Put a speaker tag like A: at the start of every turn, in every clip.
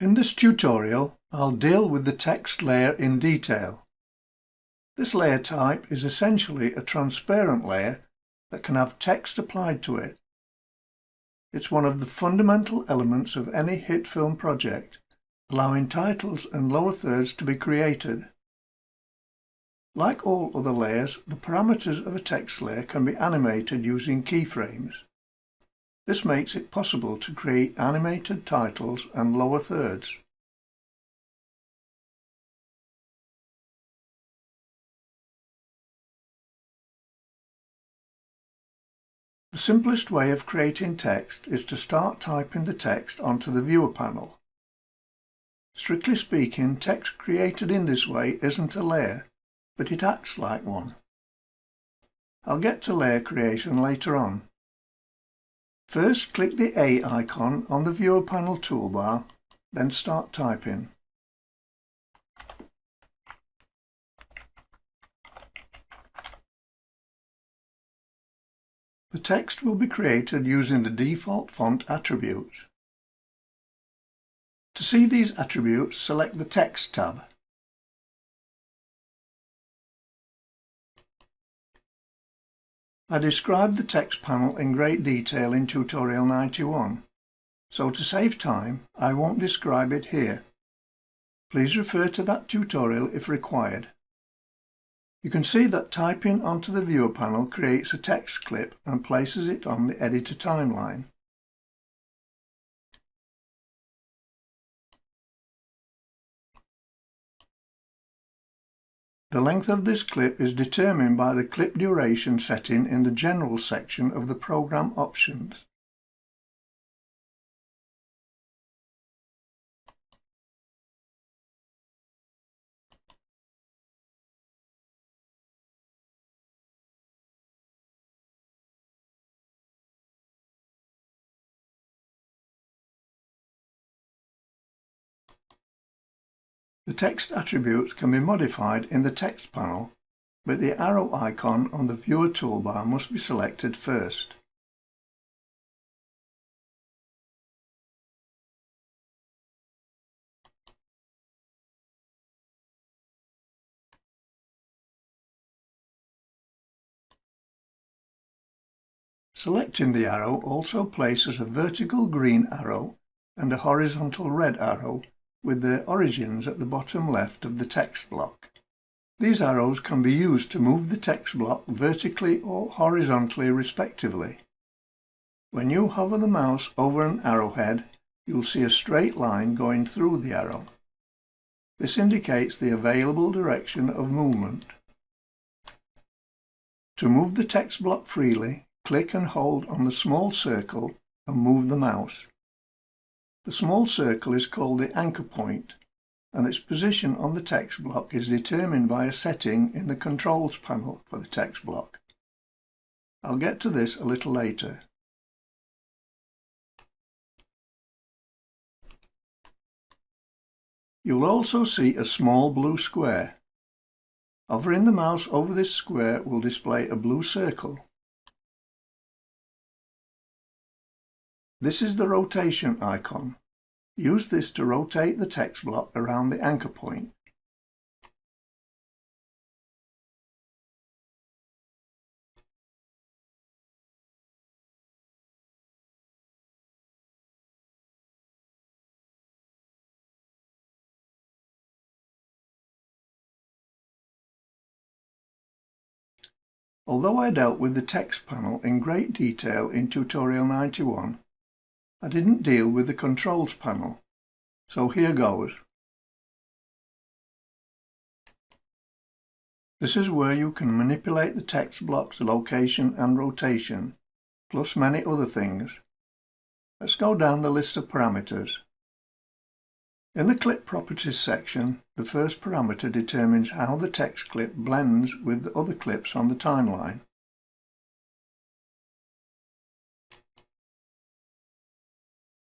A: In this tutorial, I'll deal with the text layer in detail. This layer type is essentially a transparent layer that can have text applied to it. It's one of the fundamental elements of any Hitfilm project, allowing titles and lower thirds to be created. Like all other layers, the parameters of a text layer can be animated using keyframes. This makes it possible to create animated titles and lower thirds. The simplest way of creating text is to start typing the text onto the viewer panel. Strictly speaking, text created in this way isn't a layer, but it acts like one. I'll get to layer creation later on. First, click the A icon on the viewer panel toolbar, then start typing. The text will be created using the default font attributes. To see these attributes, select the Text tab. I described the text panel in great detail in tutorial 91, so to save time, I won't describe it here. Please refer to that tutorial if required. You can see that typing onto the viewer panel creates a text clip and places it on the editor timeline. The length of this clip is determined by the clip duration setting in the General section of the Program Options. The text attributes can be modified in the text panel, but the arrow icon on the viewer toolbar must be selected first. Selecting the arrow also places a vertical green arrow and a horizontal red arrow with their origins at the bottom left of the text block. These arrows can be used to move the text block vertically or horizontally respectively. When you hover the mouse over an arrowhead, you'll see a straight line going through the arrow. This indicates the available direction of movement. To move the text block freely, click and hold on the small circle and move the mouse. The small circle is called the anchor point, and its position on the text block is determined by a setting in the Controls panel for the text block. I'll get to this a little later. You'll also see a small blue square. Hovering the mouse over this square will display a blue circle. This is the rotation icon. Use this to rotate the text block around the anchor point. Although I dealt with the text panel in great detail in tutorial 91, I didn't deal with the Controls panel, so here goes. This is where you can manipulate the text block's location and rotation, plus many other things. Let's go down the list of parameters. In the Clip Properties section, the first parameter determines how the text clip blends with the other clips on the timeline.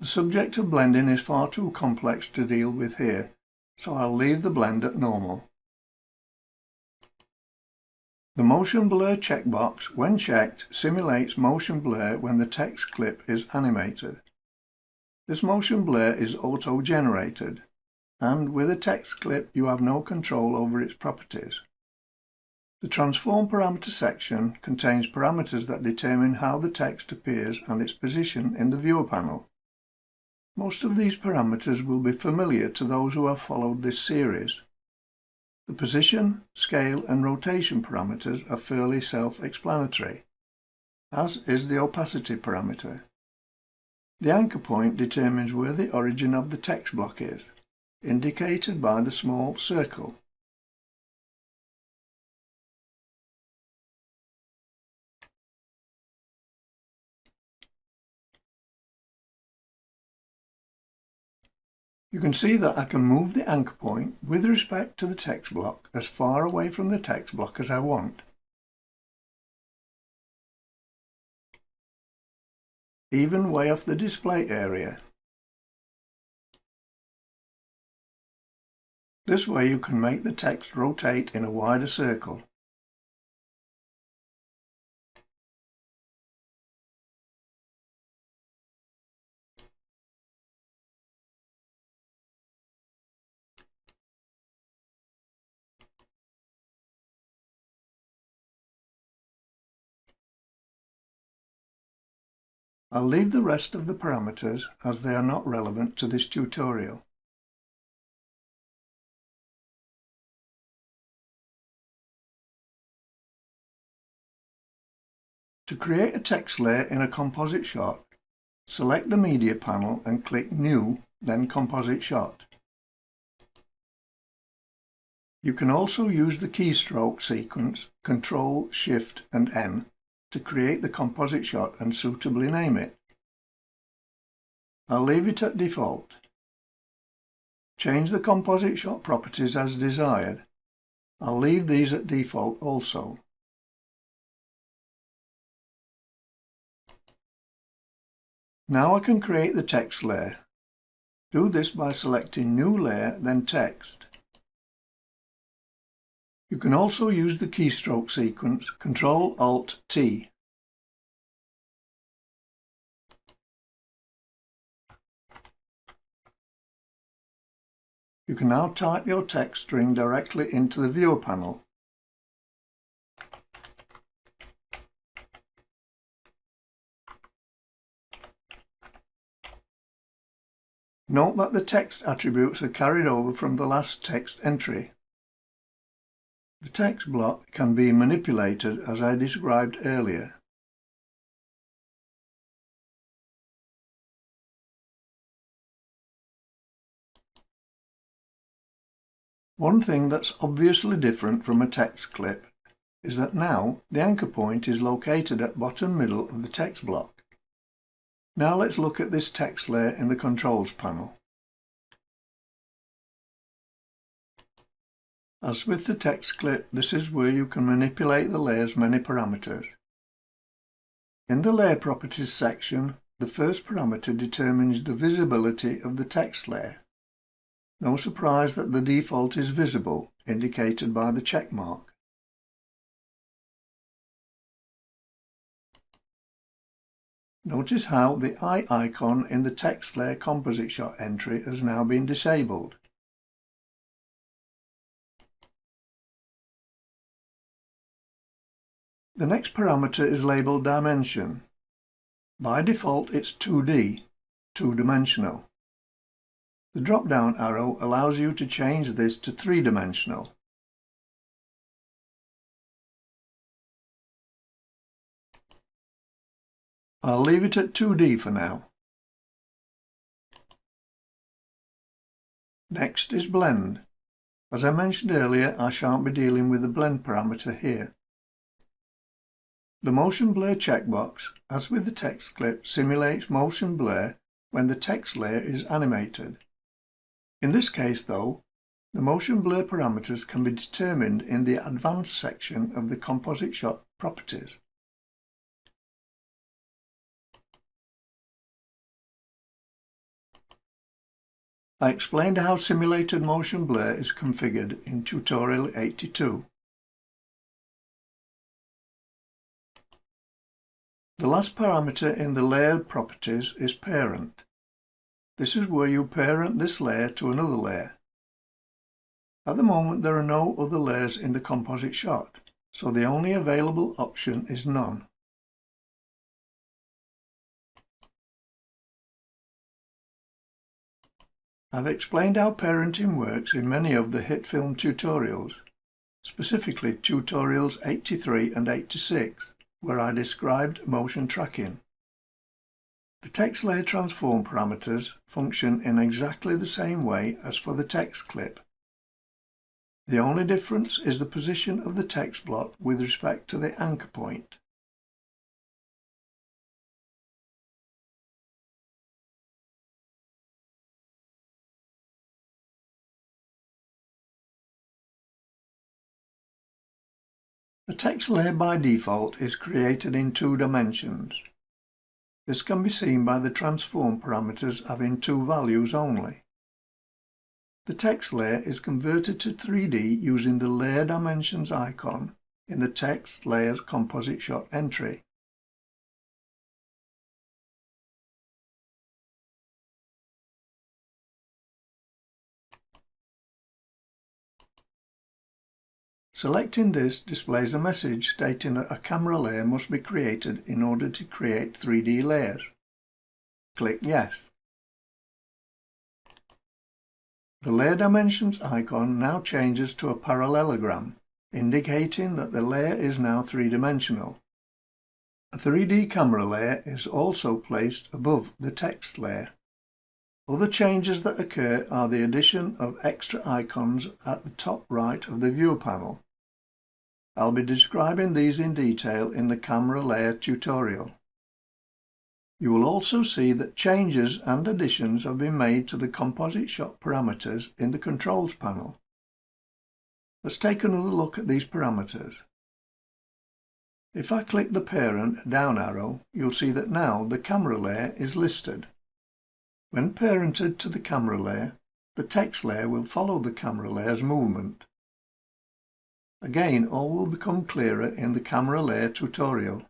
A: The subject of blending is far too complex to deal with here, so I'll leave the blend at normal. The motion blur checkbox, when checked, simulates motion blur when the text clip is animated. This motion blur is auto-generated, and with a text clip you have no control over its properties. The transform parameter section contains parameters that determine how the text appears and its position in the viewer panel. Most of these parameters will be familiar to those who have followed this series. The position, scale and rotation parameters are fairly self-explanatory, as is the opacity parameter. The anchor point determines where the origin of the text block is, indicated by the small circle. You can see that I can move the anchor point with respect to the text block as far away from the text block as I want. Even way off the display area. This way you can make the text rotate in a wider circle. I'll leave the rest of the parameters as they are not relevant to this tutorial. To create a text layer in a composite shot, select the media panel and click New, then Composite Shot. You can also use the keystroke sequence Ctrl, Shift and N to create the composite shot and suitably name it. I'll leave it at default. Change the composite shot properties as desired. I'll leave these at default also. Now I can create the text layer. Do this by selecting New Layer, then Text. You can also use the keystroke sequence Ctrl-Alt-T. You can now type your text string directly into the viewer panel. Note that the text attributes are carried over from the last text entry. The text block can be manipulated as I described earlier. One thing that's obviously different from a text clip is that now the anchor point is located at bottom middle of the text block. Now let's look at this text layer in the controls panel. As with the text clip, this is where you can manipulate the layer's many parameters. In the Layer Properties section, the first parameter determines the visibility of the text layer. No surprise that the default is visible, indicated by the check mark. Notice how the eye icon in the text layer composite shot entry has now been disabled. The next parameter is labelled Dimension. By default it's 2D, two-dimensional. The drop-down arrow allows you to change this to three-dimensional. I'll leave it at 2D for now. Next is Blend. As I mentioned earlier, I shan't be dealing with the blend parameter here. The motion blur checkbox, as with the text clip, simulates motion blur when the text layer is animated. In this case, though, the motion blur parameters can be determined in the Advanced section of the composite shot properties. I explained how simulated motion blur is configured in tutorial 82. The last parameter in the layer properties is Parent. This is where you parent this layer to another layer. At the moment there are no other layers in the composite shot, so the only available option is none. I've explained how parenting works in many of the Hitfilm tutorials, specifically tutorials 83 and 86, where I described motion tracking. The text layer transform parameters function in exactly the same way as for the text clip. The only difference is the position of the text block with respect to the anchor point. The text layer by default is created in 2 dimensions. This can be seen by the transform parameters having 2 values only. The text layer is converted to 3D using the Layer Dimensions icon in the Text Layers Composite Shot entry. Selecting this displays a message stating that a camera layer must be created in order to create 3D layers. Click Yes. The Layer Dimensions icon now changes to a parallelogram, indicating that the layer is now 3-dimensional. A 3D camera layer is also placed above the text layer. Other changes that occur are the addition of extra icons at the top right of the view panel. I'll be describing these in detail in the camera layer tutorial. You will also see that changes and additions have been made to the composite shot parameters in the controls panel. Let's take another look at these parameters. If I click the parent down arrow, you'll see that now the camera layer is listed. When parented to the camera layer, the text layer will follow the camera layer's movement. Again, all will become clearer in the camera layer tutorial.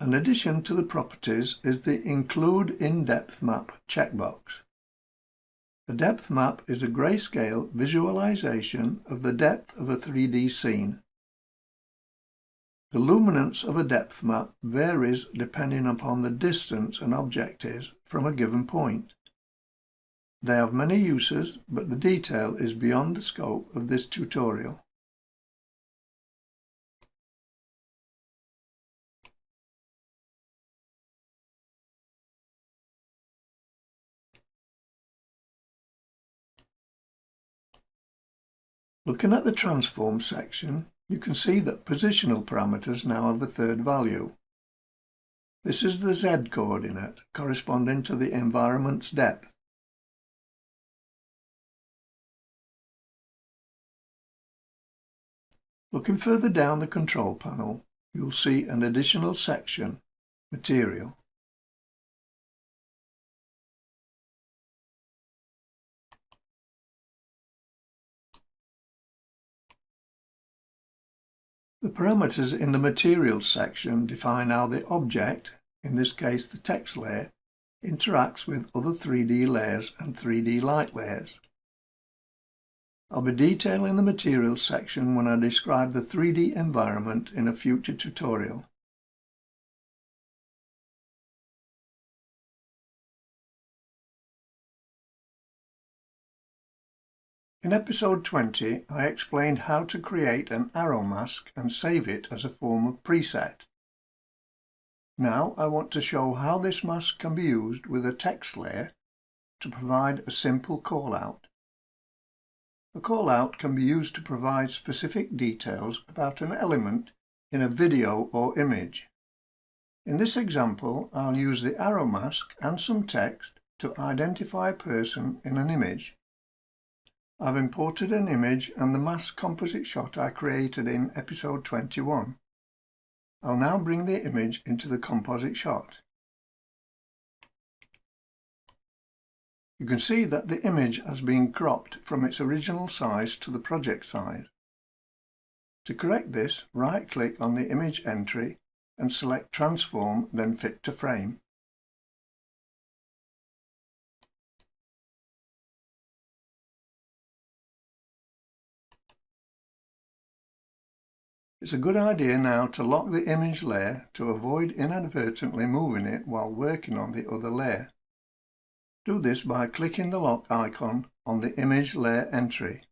A: An addition to the properties is the Include in-depth map checkbox. A depth map is a grayscale visualization of the depth of a 3D scene. The luminance of a depth map varies depending upon the distance an object is from a given point. They have many uses, but the detail is beyond the scope of this tutorial. Looking at the transform section, you can see that positional parameters now have a 3rd value. This is the Z coordinate corresponding to the environment's depth. Looking further down the control panel, you'll see an additional section, Material. The parameters in the Materials section define how the object, in this case the text layer, interacts with other 3D layers and 3D light layers. I'll be detailing the Materials section when I describe the 3D environment in a future tutorial. In episode 20, I explained how to create an arrow mask and save it as a form of preset. Now I want to show how this mask can be used with a text layer to provide a simple callout. A callout can be used to provide specific details about an element in a video or image. In this example, I'll use the arrow mask and some text to identify a person in an image. I've imported an image and the mask composite shot I created in episode 21. I'll now bring the image into the composite shot. You can see that the image has been cropped from its original size to the project size. To correct this, right-click on the image entry and select Transform, then Fit to Frame. It's a good idea now to lock the image layer to avoid inadvertently moving it while working on the other layer. Do this by clicking the lock icon on the image layer entry.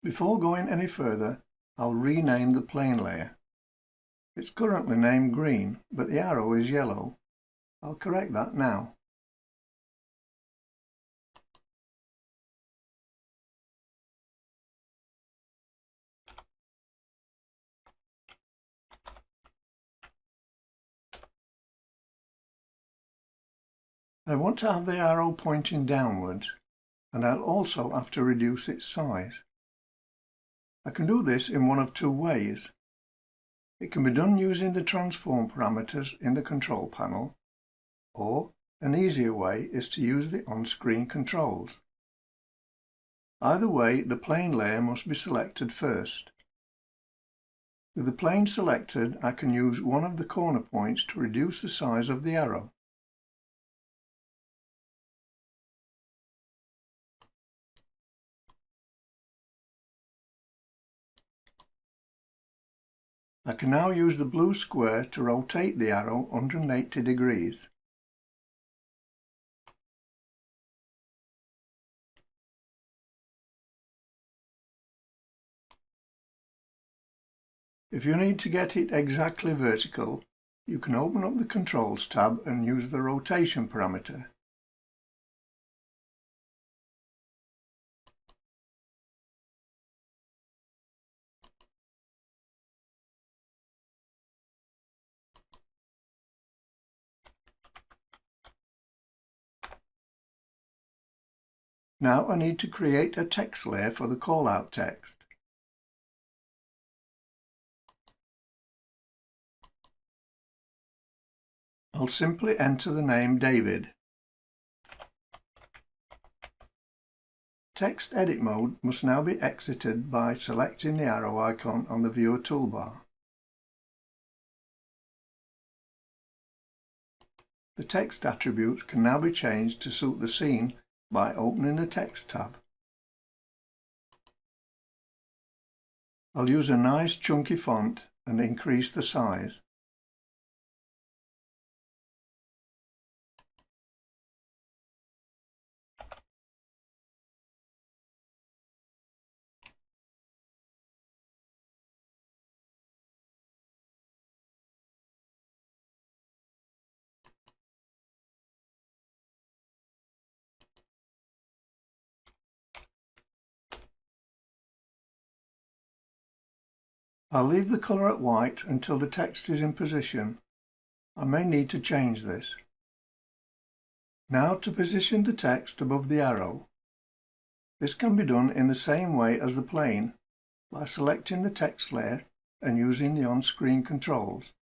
A: Before going any further, I'll rename the plane layer. It's currently named green, but the arrow is yellow. I'll correct that now. I want to have the arrow pointing downwards, and I'll also have to reduce its size. I can do this in one of two ways. It can be done using the transform parameters in the control panel, or an easier way is to use the on-screen controls. Either way, the plane layer must be selected first. With the plane selected, I can use one of the corner points to reduce the size of the arrow. I can now use the blue square to rotate the arrow 180 degrees. If you need to get it exactly vertical, you can open up the Controls tab and use the rotation parameter. Now I need to create a text layer for the callout text. I'll simply enter the name David. Text edit mode must now be exited by selecting the arrow icon on the viewer toolbar. The text attributes can now be changed to suit the scene by opening the Text tab. I'll use a nice chunky font and increase the size. I'll leave the colour at white until the text is in position. I may need to change this. Now to position the text above the arrow. This can be done in the same way as the plane, by selecting the text layer and using the on-screen controls.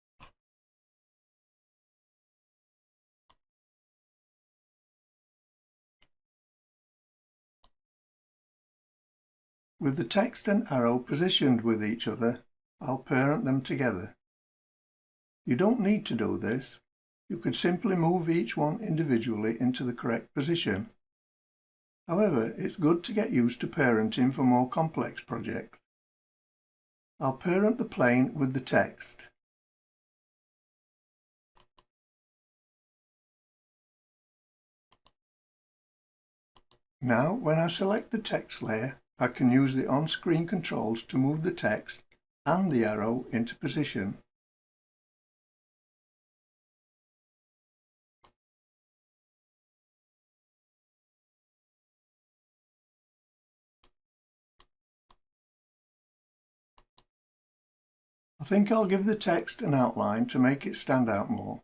A: With the text and arrow positioned with each other, I'll parent them together. You don't need to do this. You could simply move each one individually into the correct position. However, it's good to get used to parenting for more complex projects. I'll parent the plane with the text. Now, when I select the text layer, I can use the on-screen controls to move the text and the arrow into position. I think I'll give the text an outline to make it stand out more.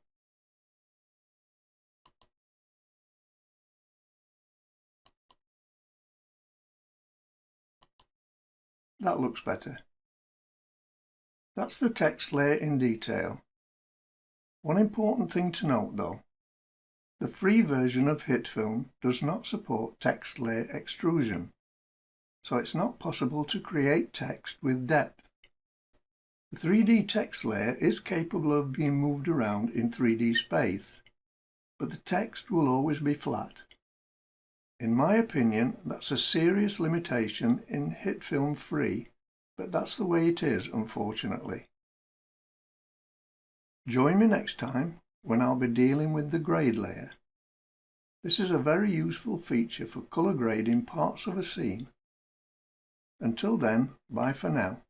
A: That looks better. That's the text layer in detail. One important thing to note though, the free version of Hitfilm does not support text layer extrusion, so it's not possible to create text with depth. The 3D text layer is capable of being moved around in 3D space, but the text will always be flat. In my opinion, that's a serious limitation in Hitfilm free, but that's the way it is, unfortunately. Join me next time when I'll be dealing with the grade layer. This is a very useful feature for colour grading parts of a scene. Until then, bye for now.